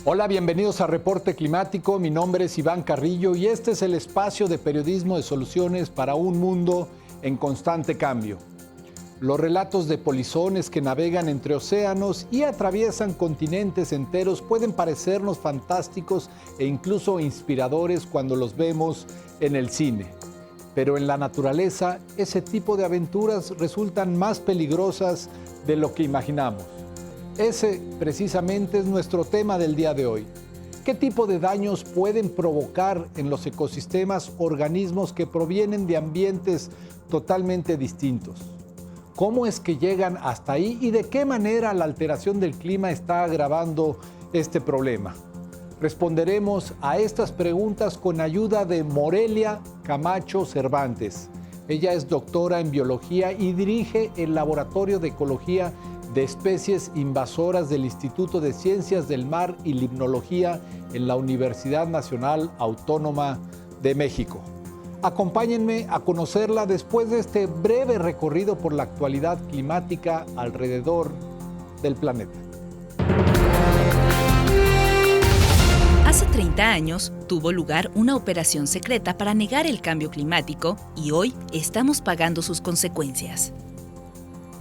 Hola, bienvenidos a Reporte Climático. Mi nombre es Iván Carrillo y este es el espacio de periodismo de soluciones para un mundo en constante cambio. Los relatos de polizones que navegan entre océanos y atraviesan continentes enteros pueden parecernos fantásticos e incluso inspiradores cuando los vemos en el cine. Pero en la naturaleza, ese tipo de aventuras resultan más peligrosas de lo que imaginamos. Ese precisamente es nuestro tema del día de hoy. ¿Qué tipo de daños pueden provocar en los ecosistemas organismos que provienen de ambientes totalmente distintos? ¿Cómo es que llegan hasta ahí y de qué manera la alteración del clima está agravando este problema? Responderemos a estas preguntas con ayuda de Morelia Camacho Cervantes. Ella es doctora en biología y dirige el Laboratorio de Ecología de Especies Invasoras del Instituto de Ciencias del Mar y Limnología en la Universidad Nacional Autónoma de México. Acompáñenme a conocerla después de este breve recorrido por la actualidad climática alrededor del planeta. Hace 30 años tuvo lugar una operación secreta para negar el cambio climático y hoy estamos pagando sus consecuencias.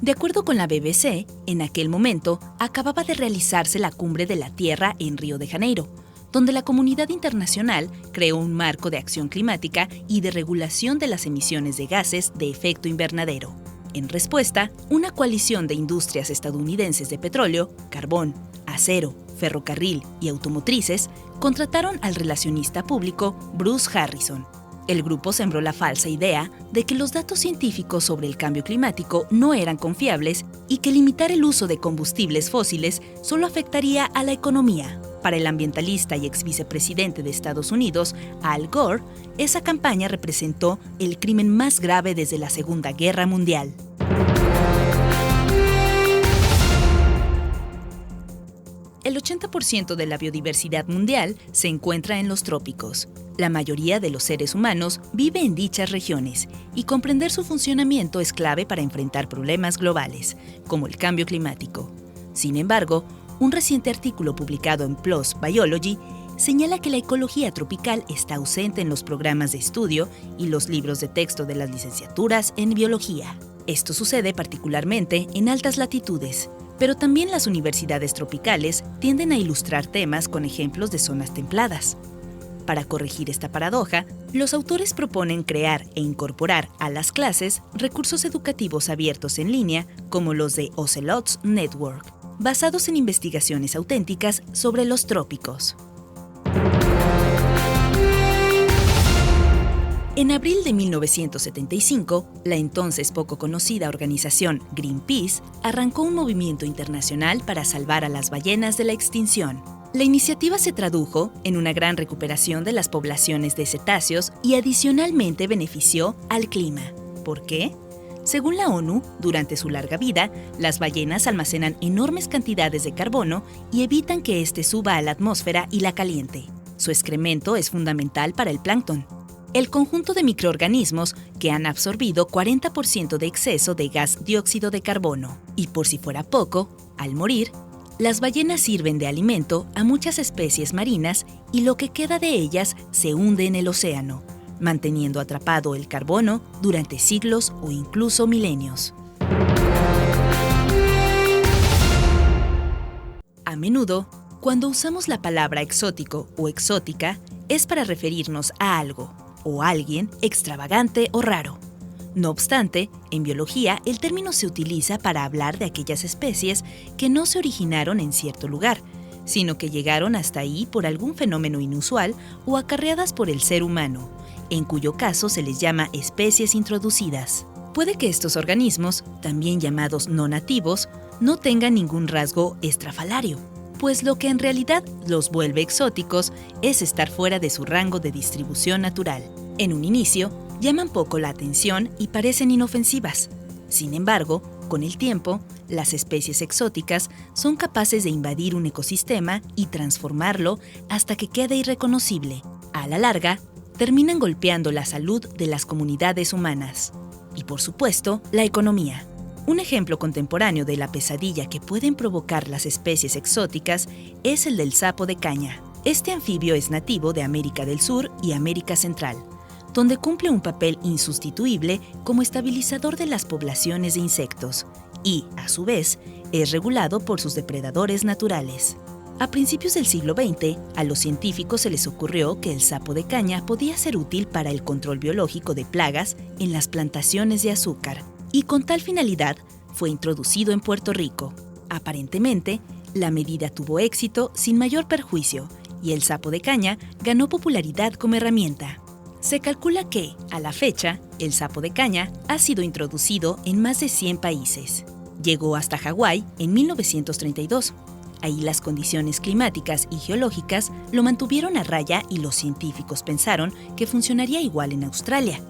De acuerdo con la BBC, en aquel momento acababa de realizarse la Cumbre de la Tierra en Río de Janeiro, donde la comunidad internacional creó un marco de acción climática y de regulación de las emisiones de gases de efecto invernadero. En respuesta, una coalición de industrias estadounidenses de petróleo, carbón, acero, ferrocarril y automotrices contrataron al relacionista público Bruce Harrison. El grupo sembró la falsa idea de que los datos científicos sobre el cambio climático no eran confiables y que limitar el uso de combustibles fósiles solo afectaría a la economía. Para el ambientalista y ex vicepresidente de Estados Unidos, Al Gore, esa campaña representó el crimen más grave desde la Segunda Guerra Mundial. El 80% de la biodiversidad mundial se encuentra en los trópicos. La mayoría de los seres humanos vive en dichas regiones y comprender su funcionamiento es clave para enfrentar problemas globales, como el cambio climático. Sin embargo, un reciente artículo publicado en PLOS Biology señala que la ecología tropical está ausente en los programas de estudio y los libros de texto de las licenciaturas en biología. Esto sucede particularmente en altas latitudes, pero también las universidades tropicales tienden a ilustrar temas con ejemplos de zonas templadas. Para corregir esta paradoja, los autores proponen crear e incorporar a las clases recursos educativos abiertos en línea como los de Ocelots Network, basados en investigaciones auténticas sobre los trópicos. En abril de 1975, la entonces poco conocida organización Greenpeace arrancó un movimiento internacional para salvar a las ballenas de la extinción. La iniciativa se tradujo en una gran recuperación de las poblaciones de cetáceos y adicionalmente benefició al clima. ¿Por qué? Según la ONU, durante su larga vida, las ballenas almacenan enormes cantidades de carbono y evitan que éste suba a la atmósfera y la caliente. Su excremento es fundamental para el plancton, el conjunto de microorganismos que han absorbido 40% de exceso de gas dióxido de carbono. Y por si fuera poco, al morir, las ballenas sirven de alimento a muchas especies marinas y lo que queda de ellas se hunde en el océano, manteniendo atrapado el carbono durante siglos o incluso milenios. A menudo, cuando usamos la palabra exótico o exótica, es para referirnos a algo o alguien extravagante o raro. No obstante, en biología el término se utiliza para hablar de aquellas especies que no se originaron en cierto lugar, sino que llegaron hasta ahí por algún fenómeno inusual o acarreadas por el ser humano, en cuyo caso se les llama especies introducidas. Puede que estos organismos, también llamados no nativos, no tengan ningún rasgo estrafalario, pues lo que en realidad los vuelve exóticos es estar fuera de su rango de distribución natural. En un inicio, llaman poco la atención y parecen inofensivas. Sin embargo, con el tiempo, las especies exóticas son capaces de invadir un ecosistema y transformarlo hasta que quede irreconocible. A la larga, terminan golpeando la salud de las comunidades humanas. Y por supuesto, la economía. Un ejemplo contemporáneo de la pesadilla que pueden provocar las especies exóticas es el del sapo de caña. Este anfibio es nativo de América del Sur y América Central, donde cumple un papel insustituible como estabilizador de las poblaciones de insectos y, a su vez, es regulado por sus depredadores naturales. A principios del siglo XX, a los científicos se les ocurrió que el sapo de caña podía ser útil para el control biológico de plagas en las plantaciones de azúcar, y con tal finalidad fue introducido en Puerto Rico. Aparentemente, la medida tuvo éxito sin mayor perjuicio, y el sapo de caña ganó popularidad como herramienta. Se calcula que, a la fecha, el sapo de caña ha sido introducido en más de 100 países. Llegó hasta Hawái en 1932. Ahí las condiciones climáticas y geológicas lo mantuvieron a raya y los científicos pensaron que funcionaría igual en Australia,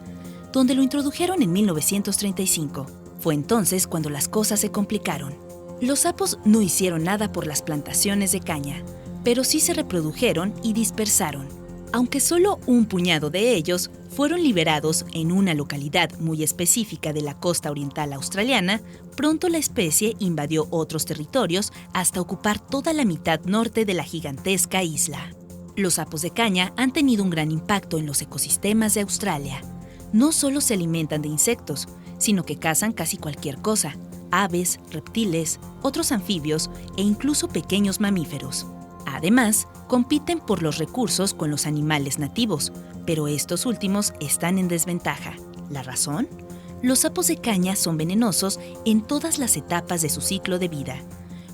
donde lo introdujeron en 1935. Fue entonces cuando las cosas se complicaron. Los sapos no hicieron nada por las plantaciones de caña, pero sí se reprodujeron y dispersaron. Aunque solo un puñado de ellos fueron liberados en una localidad muy específica de la costa oriental australiana, pronto la especie invadió otros territorios hasta ocupar toda la mitad norte de la gigantesca isla. Los sapos de caña han tenido un gran impacto en los ecosistemas de Australia. No solo se alimentan de insectos, sino que cazan casi cualquier cosa: aves, reptiles, otros anfibios e incluso pequeños mamíferos. Además, compiten por los recursos con los animales nativos, pero estos últimos están en desventaja. ¿La razón? Los sapos de caña son venenosos en todas las etapas de su ciclo de vida,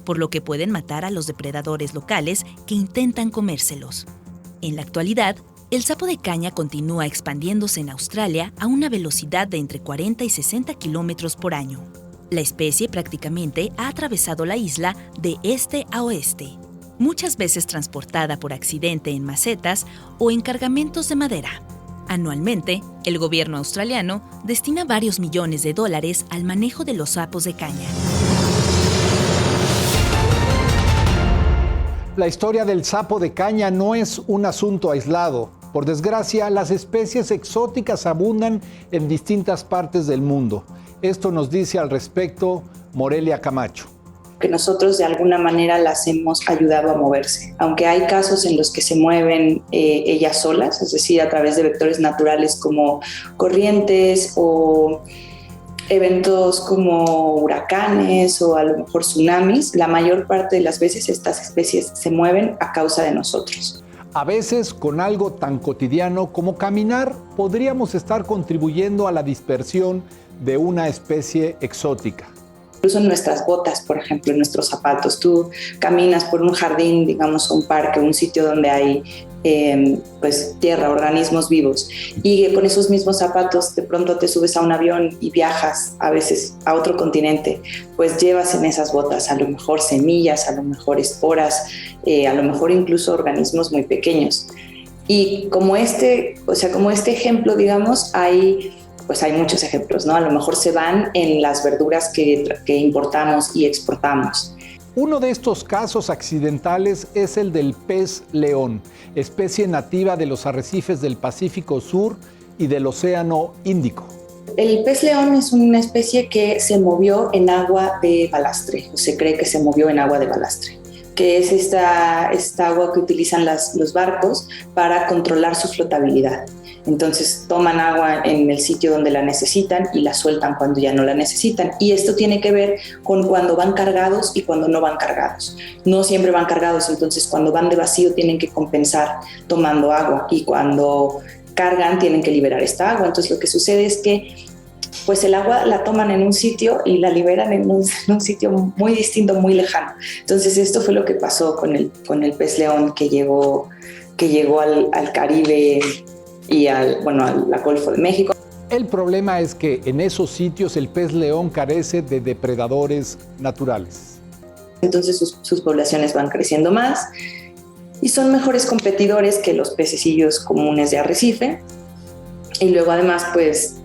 por lo que pueden matar a los depredadores locales que intentan comérselos. En la actualidad, el sapo de caña continúa expandiéndose en Australia a una velocidad de entre 40 y 60 kilómetros por año. La especie prácticamente ha atravesado la isla de este a oeste, muchas veces transportada por accidente en macetas o en cargamentos de madera. Anualmente, el gobierno australiano destina varios millones de dólares al manejo de los sapos de caña. La historia del sapo de caña no es un asunto aislado. Por desgracia, las especies exóticas abundan en distintas partes del mundo. Esto nos dice al respecto Morelia Camacho. Que nosotros de alguna manera las hemos ayudado a moverse. Aunque hay casos en los que se mueven ellas solas, es decir, a través de vectores naturales como corrientes o eventos como huracanes o a lo mejor tsunamis, la mayor parte de las veces estas especies se mueven a causa de nosotros. A veces, con algo tan cotidiano como caminar, podríamos estar contribuyendo a la dispersión de una especie exótica. Incluso en nuestras botas, por ejemplo, en nuestros zapatos. Tú caminas por un jardín, digamos, un parque, un sitio donde hay tierra, organismos vivos, y con esos mismos zapatos de pronto te subes a un avión y viajas a veces a otro continente, pues llevas en esas botas a lo mejor semillas, a lo mejor esporas, a lo mejor incluso organismos muy pequeños. Y como este ejemplo, digamos, hay muchos ejemplos, ¿no? A lo mejor se van en las verduras que importamos y exportamos. Uno de estos casos accidentales es el del pez león, especie nativa de los arrecifes del Pacífico Sur y del Océano Índico. El pez león es una especie que se movió en agua de balastre, o se cree que se movió en agua de balastre, que es esta agua que utilizan los barcos para controlar su flotabilidad. Entonces toman agua en el sitio donde la necesitan y la sueltan cuando ya no la necesitan. Y esto tiene que ver con cuando van cargados y cuando no van cargados. No siempre van cargados, entonces cuando van de vacío tienen que compensar tomando agua, y cuando cargan tienen que liberar esta agua. Entonces lo que sucede es que pues el agua la toman en un sitio y la liberan en un sitio muy distinto, muy lejano. Entonces esto fue lo que pasó con el pez león que llegó al Caribe y al Golfo de México. El problema es que en esos sitios el pez león carece de depredadores naturales. Entonces sus poblaciones van creciendo más y son mejores competidores que los pececillos comunes de arrecife, y luego además pues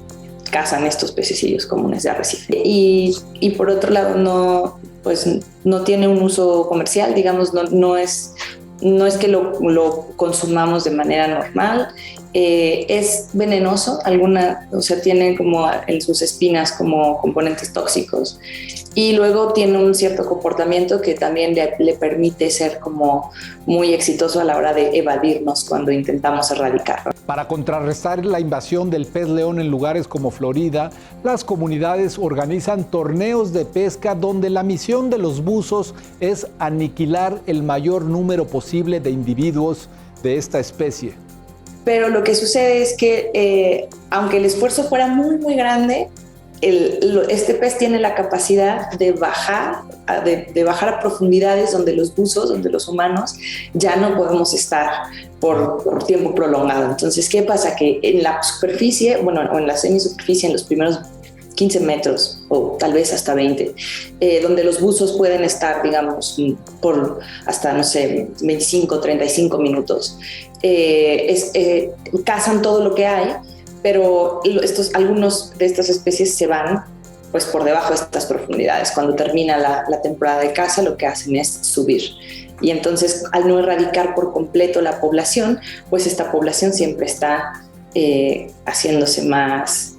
cazan estos pececillos comunes de arrecife. Y por otro lado no tiene un uso comercial, digamos, no es que lo consumamos de manera normal. es venenoso, o sea, tiene como en sus espinas como componentes tóxicos, y luego tiene un cierto comportamiento que también le permite ser como muy exitoso a la hora de evadirnos cuando intentamos erradicarlo. Para contrarrestar la invasión del pez león en lugares como Florida, las comunidades organizan torneos de pesca donde la misión de los buzos es aniquilar el mayor número posible de individuos de esta especie. Pero lo que sucede es que aunque el esfuerzo fuera muy, muy grande, este pez tiene la capacidad de bajar a profundidades donde los buzos, donde los humanos ya no podemos estar por tiempo prolongado. Entonces, ¿qué pasa? Que en la superficie, o en la semisuperficie, en los primeros 15 metros o tal vez hasta 20, donde los buzos pueden estar, digamos, por hasta, 25, 35 minutos. Cazan todo lo que hay, pero algunos de estas especies se van pues por debajo de estas profundidades. Cuando termina la temporada de caza, lo que hacen es subir. Y entonces, al no erradicar por completo la población, pues esta población siempre está haciéndose más,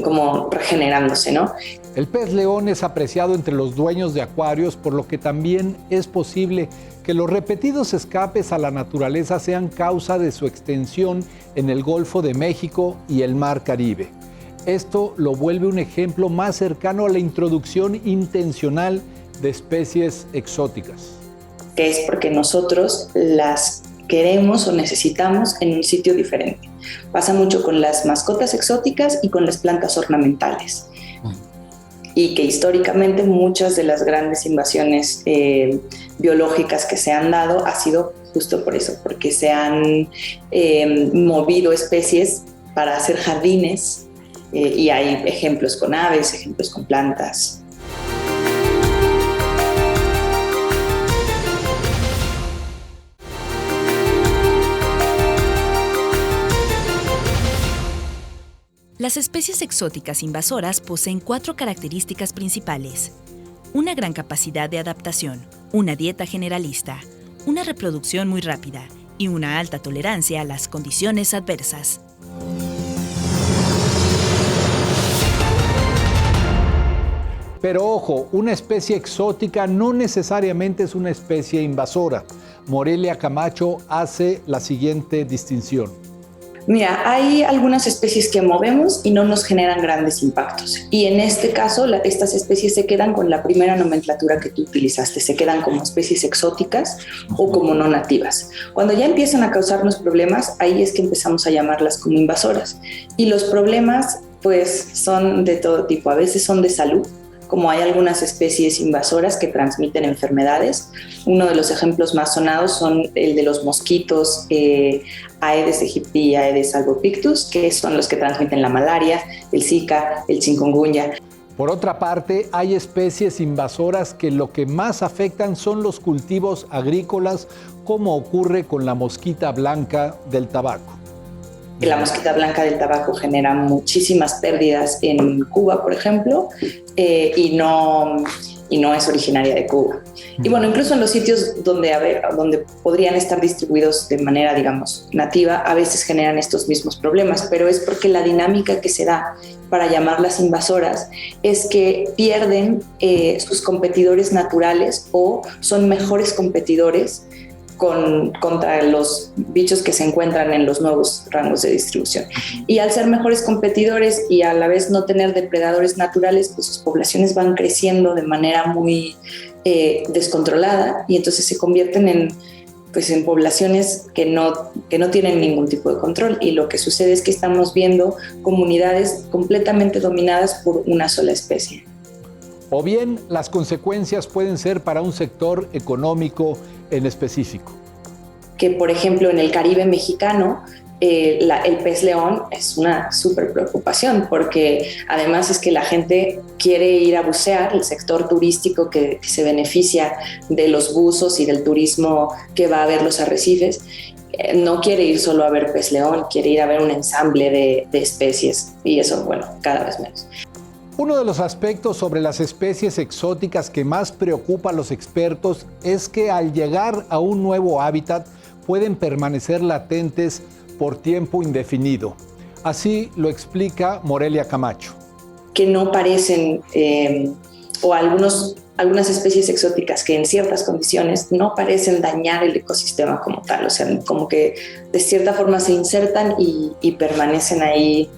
como regenerándose, ¿no? El pez león es apreciado entre los dueños de acuarios, por lo que también es posible que los repetidos escapes a la naturaleza sean causa de su extensión en el Golfo de México y el Mar Caribe. Esto lo vuelve un ejemplo más cercano a la introducción intencional de especies exóticas. Que es porque nosotros las queremos o necesitamos en un sitio diferente. Pasa mucho con las mascotas exóticas y con las plantas ornamentales. Y que históricamente muchas de las grandes invasiones biológicas que se han dado ha sido justo por eso, porque se han movido especies para hacer jardines, y hay ejemplos con aves, ejemplos con plantas. Las especies exóticas invasoras poseen 4 características principales: una gran capacidad de adaptación, una dieta generalista, una reproducción muy rápida y una alta tolerancia a las condiciones adversas. Pero ojo, una especie exótica no necesariamente es una especie invasora. Morelia Camacho hace la siguiente distinción. Mira, hay algunas especies que movemos y no nos generan grandes impactos. Y en este caso, estas especies se quedan con la primera nomenclatura que tú utilizaste. Se quedan como especies exóticas o como no nativas. Cuando ya empiezan a causarnos problemas, ahí es que empezamos a llamarlas como invasoras. Y los problemas, pues, son de todo tipo. A veces son de salud, como hay algunas especies invasoras que transmiten enfermedades. Uno de los ejemplos más sonados son el de los mosquitos Aedes aegypti y Aedes albopictus, que son los que transmiten la malaria, el Zika, el chikungunya. Por otra parte, hay especies invasoras que lo que más afectan son los cultivos agrícolas, como ocurre con la mosquita blanca del tabaco. La mosquita blanca del tabaco genera muchísimas pérdidas en Cuba, por ejemplo, y no es originaria de Cuba. Y bueno, incluso en los sitios donde podrían estar distribuidos de manera, digamos, nativa, a veces generan estos mismos problemas, pero es porque la dinámica que se da para llamarlas invasoras es que pierden sus competidores naturales o son mejores competidores contra los bichos que se encuentran en los nuevos rangos de distribución. Y al ser mejores competidores y a la vez no tener depredadores naturales, pues sus poblaciones van creciendo de manera muy descontrolada, y entonces se convierten en poblaciones que no tienen ningún tipo de control. Y lo que sucede es que estamos viendo comunidades completamente dominadas por una sola especie. O bien, las consecuencias pueden ser para un sector económico en específico. Que, por ejemplo, en el Caribe mexicano, el pez león es una súper preocupación, porque además es que la gente quiere ir a bucear. El sector turístico que se beneficia de los buzos y del turismo que va a ver los arrecifes, no quiere ir solo a ver pez león, quiere ir a ver un ensamble de especies, y eso, bueno, cada vez menos. Uno de los aspectos sobre las especies exóticas que más preocupa a los expertos es que al llegar a un nuevo hábitat pueden permanecer latentes por tiempo indefinido. Así lo explica Morelia Camacho. Que no parecen, o algunas especies exóticas que en ciertas condiciones no parecen dañar el ecosistema como tal, o sea, como que de cierta forma se insertan y permanecen ahí,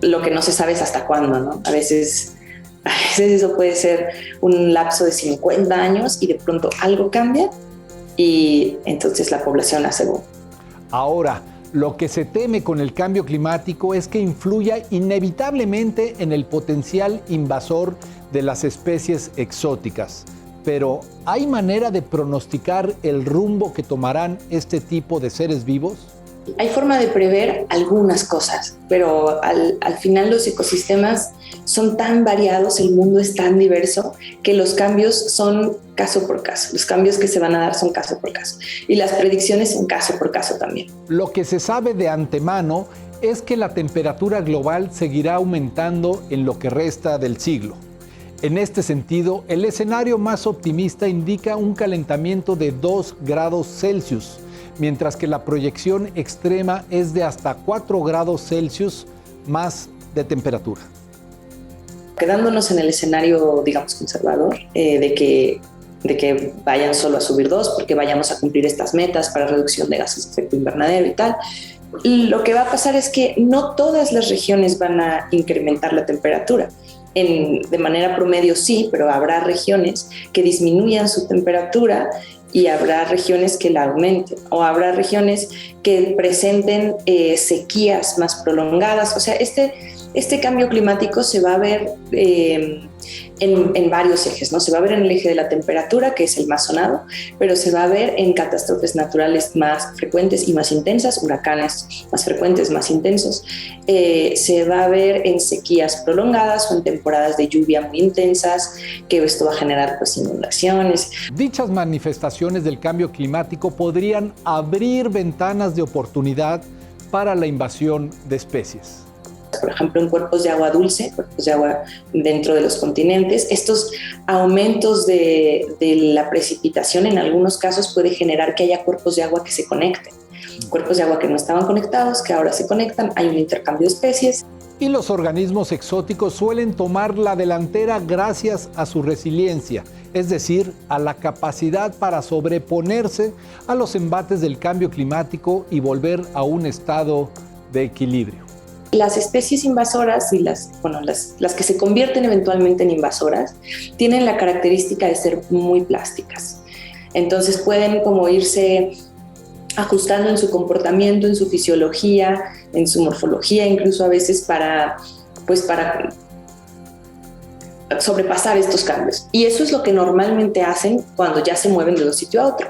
lo que no se sabe es hasta cuándo, ¿no? A veces eso puede ser un lapso de 50 años y de pronto algo cambia y entonces la población hace boom. Ahora, lo que se teme con el cambio climático es que influya inevitablemente en el potencial invasor de las especies exóticas. Pero, ¿hay manera de pronosticar el rumbo que tomarán este tipo de seres vivos? Hay forma de prever algunas cosas, pero al final los ecosistemas son tan variados, el mundo es tan diverso, que los cambios son caso por caso. Los cambios que se van a dar son caso por caso. Y las predicciones son caso por caso también. Lo que se sabe de antemano es que la temperatura global seguirá aumentando en lo que resta del siglo. En este sentido, el escenario más optimista indica un calentamiento de 2 grados Celsius, mientras que la proyección extrema es de hasta 4 grados Celsius más de temperatura. Quedándonos en el escenario, digamos, conservador, de que vayan solo a subir 2 porque vayamos a cumplir estas metas para reducción de gases de efecto invernadero y tal, lo que va a pasar es que no todas las regiones van a incrementar la temperatura. De manera promedio sí, pero habrá regiones que disminuyan su temperatura y habrá regiones que la aumenten, o habrá regiones que presenten sequías más prolongadas. O sea, este cambio climático se va a ver en varios ejes, ¿no? Se va a ver en el eje de la temperatura, que es el más sonado, pero se va a ver en catástrofes naturales más frecuentes y más intensas, huracanes más frecuentes, más intensos. Se va a ver en sequías prolongadas o en temporadas de lluvia muy intensas, que esto va a generar pues inundaciones. Dichas manifestaciones del cambio climático podrían abrir ventanas de oportunidad para la invasión de especies. Por ejemplo, en cuerpos de agua dulce, cuerpos de agua dentro de los continentes, estos aumentos de la precipitación en algunos casos puede generar que haya cuerpos de agua que se conecten. Cuerpos de agua que no estaban conectados, que ahora se conectan, hay un intercambio de especies. Y los organismos exóticos suelen tomar la delantera gracias a su resiliencia, es decir, a la capacidad para sobreponerse a los embates del cambio climático y volver a un estado de equilibrio. Las especies invasoras y las que se convierten eventualmente en invasoras tienen la característica de ser muy plásticas. Entonces pueden como irse ajustando en su comportamiento, en su fisiología, en su morfología, incluso a veces para sobrepasar estos cambios. Y eso es lo que normalmente hacen cuando ya se mueven de un sitio a otro.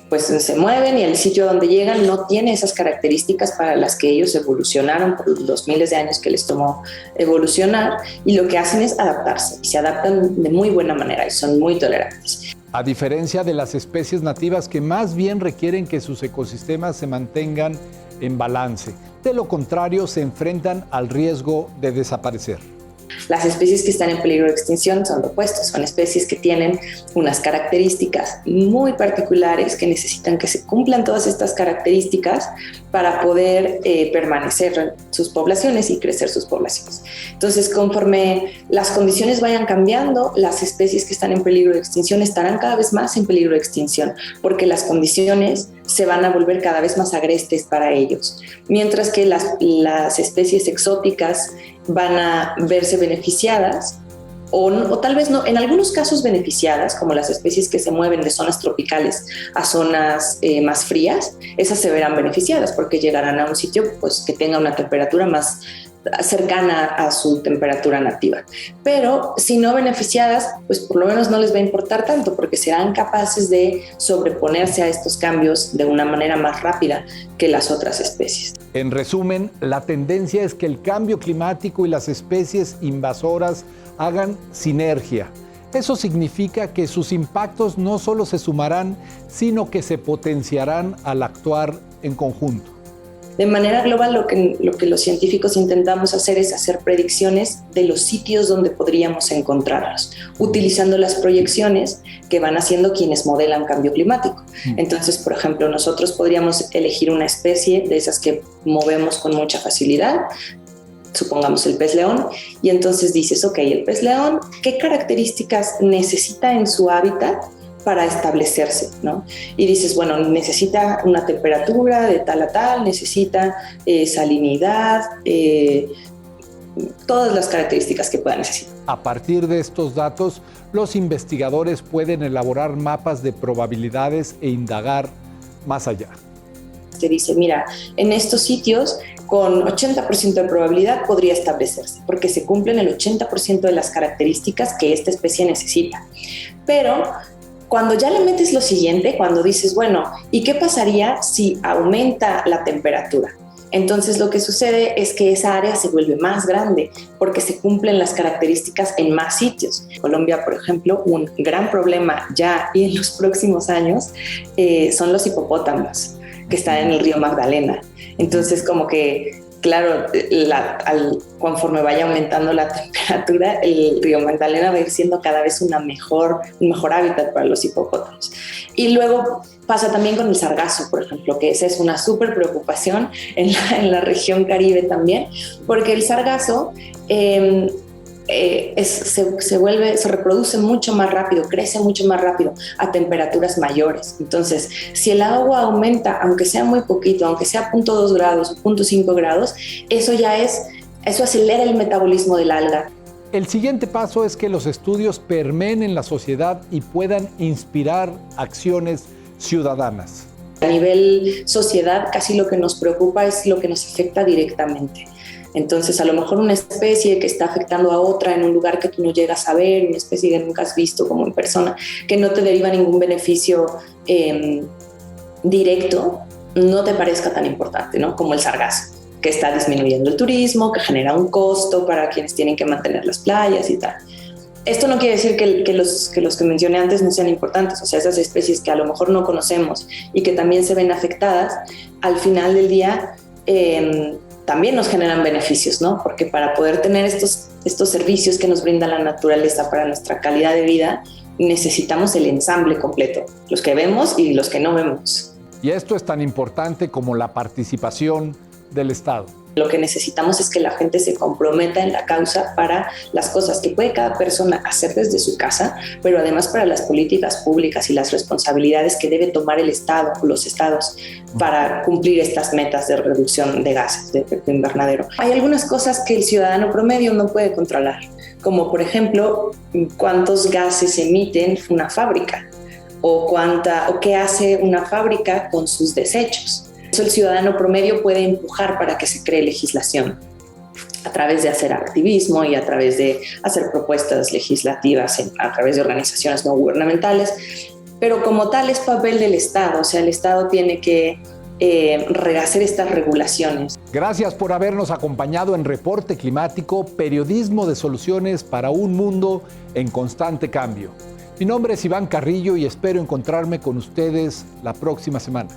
Pues se mueven y el sitio donde llegan no tiene esas características para las que ellos evolucionaron por los miles de años que les tomó evolucionar, y lo que hacen es adaptarse, y se adaptan de muy buena manera y son muy tolerantes. A diferencia de las especies nativas que más bien requieren que sus ecosistemas se mantengan en balance, de lo contrario se enfrentan al riesgo de desaparecer. Las especies que están en peligro de extinción son lo opuesto, son especies que tienen unas características muy particulares que necesitan que se cumplan todas estas características para poder permanecer sus poblaciones y crecer sus poblaciones. Entonces, conforme las condiciones vayan cambiando, las especies que están en peligro de extinción estarán cada vez más en peligro de extinción, porque las condiciones se van a volver cada vez más agrestes para ellos, mientras que las especies exóticas van a verse beneficiadas o tal vez no, en algunos casos beneficiadas, como las especies que se mueven de zonas tropicales a zonas más frías. Esas se verán beneficiadas porque llegarán a un sitio pues, que tenga una temperatura más cercana a su temperatura nativa. Pero si no beneficiadas, pues por lo menos no les va a importar tanto, porque serán capaces de sobreponerse a estos cambios de una manera más rápida que las otras especies. En resumen, la tendencia es que el cambio climático y las especies invasoras hagan sinergia. Eso significa que sus impactos no solo se sumarán, sino que se potenciarán al actuar en conjunto. De manera global, lo que los científicos intentamos hacer es hacer predicciones de los sitios donde podríamos encontrarlos, utilizando las proyecciones que van haciendo quienes modelan cambio climático. Entonces, por ejemplo, nosotros podríamos elegir una especie de esas que movemos con mucha facilidad, supongamos el pez león, y entonces dices, ok, el pez león, ¿qué características necesita en su hábitat para establecerse, ¿no? Y dices, bueno, necesita una temperatura de tal a tal, necesita salinidad, todas las características que pueda necesitar. A partir de estos datos, los investigadores pueden elaborar mapas de probabilidades e indagar más allá. Te dice, mira, en estos sitios con 80% de probabilidad podría establecerse, porque se cumplen el 80% de las características que esta especie necesita. Pero cuando ya le metes lo siguiente, cuando dices, bueno, ¿y qué pasaría si aumenta la temperatura? Entonces lo que sucede es que esa área se vuelve más grande porque se cumplen las características en más sitios. En Colombia, por ejemplo, un gran problema ya y en los próximos años son los hipopótamos que están en el río Magdalena. Entonces, como que, claro, conforme vaya aumentando la temperatura, el río Magdalena va a ir siendo cada vez un mejor hábitat para los hipopótamos. Y luego pasa también con el sargazo, por ejemplo, que esa es una súper preocupación en la región Caribe también, porque el sargazo se reproduce mucho más rápido, crece mucho más rápido a temperaturas mayores. Entonces, si el agua aumenta, aunque sea muy poquito, aunque sea 0.2 grados o 0.5 grados, eso acelera el metabolismo del alga. El siguiente paso es que los estudios permeen en la sociedad y puedan inspirar acciones ciudadanas. A nivel sociedad, casi lo que nos preocupa es lo que nos afecta directamente. Entonces, a lo mejor una especie que está afectando a otra en un lugar que tú no llegas a ver, una especie que nunca has visto como en persona, que no te deriva ningún beneficio directo, no te parezca tan importante, ¿no? Como el sargazo, que está disminuyendo el turismo, que genera un costo para quienes tienen que mantener las playas y tal. Esto no quiere decir que los que mencioné antes no sean importantes, o sea, esas especies que a lo mejor no conocemos y que también se ven afectadas, al final del día también nos generan beneficios, ¿no? Porque para poder tener estos servicios que nos brinda la naturaleza para nuestra calidad de vida, necesitamos el ensamble completo, los que vemos y los que no vemos. Y esto es tan importante como la participación del Estado. Lo que necesitamos es que la gente se comprometa en la causa para las cosas que puede cada persona hacer desde su casa, pero además para las políticas públicas y las responsabilidades que debe tomar el Estado o los estados para cumplir estas metas de reducción de gases de efecto invernadero. Hay algunas cosas que el ciudadano promedio no puede controlar, como por ejemplo cuántos gases emiten una fábrica o qué hace una fábrica con sus desechos. Eso el ciudadano promedio puede empujar para que se cree legislación a través de hacer activismo y a través de hacer propuestas legislativas a través de organizaciones no gubernamentales, pero como tal es papel del Estado, o sea, el Estado tiene que hacer estas regulaciones. Gracias por habernos acompañado en Reporte Climático, periodismo de soluciones para un mundo en constante cambio. Mi nombre es Iván Carrillo y espero encontrarme con ustedes la próxima semana.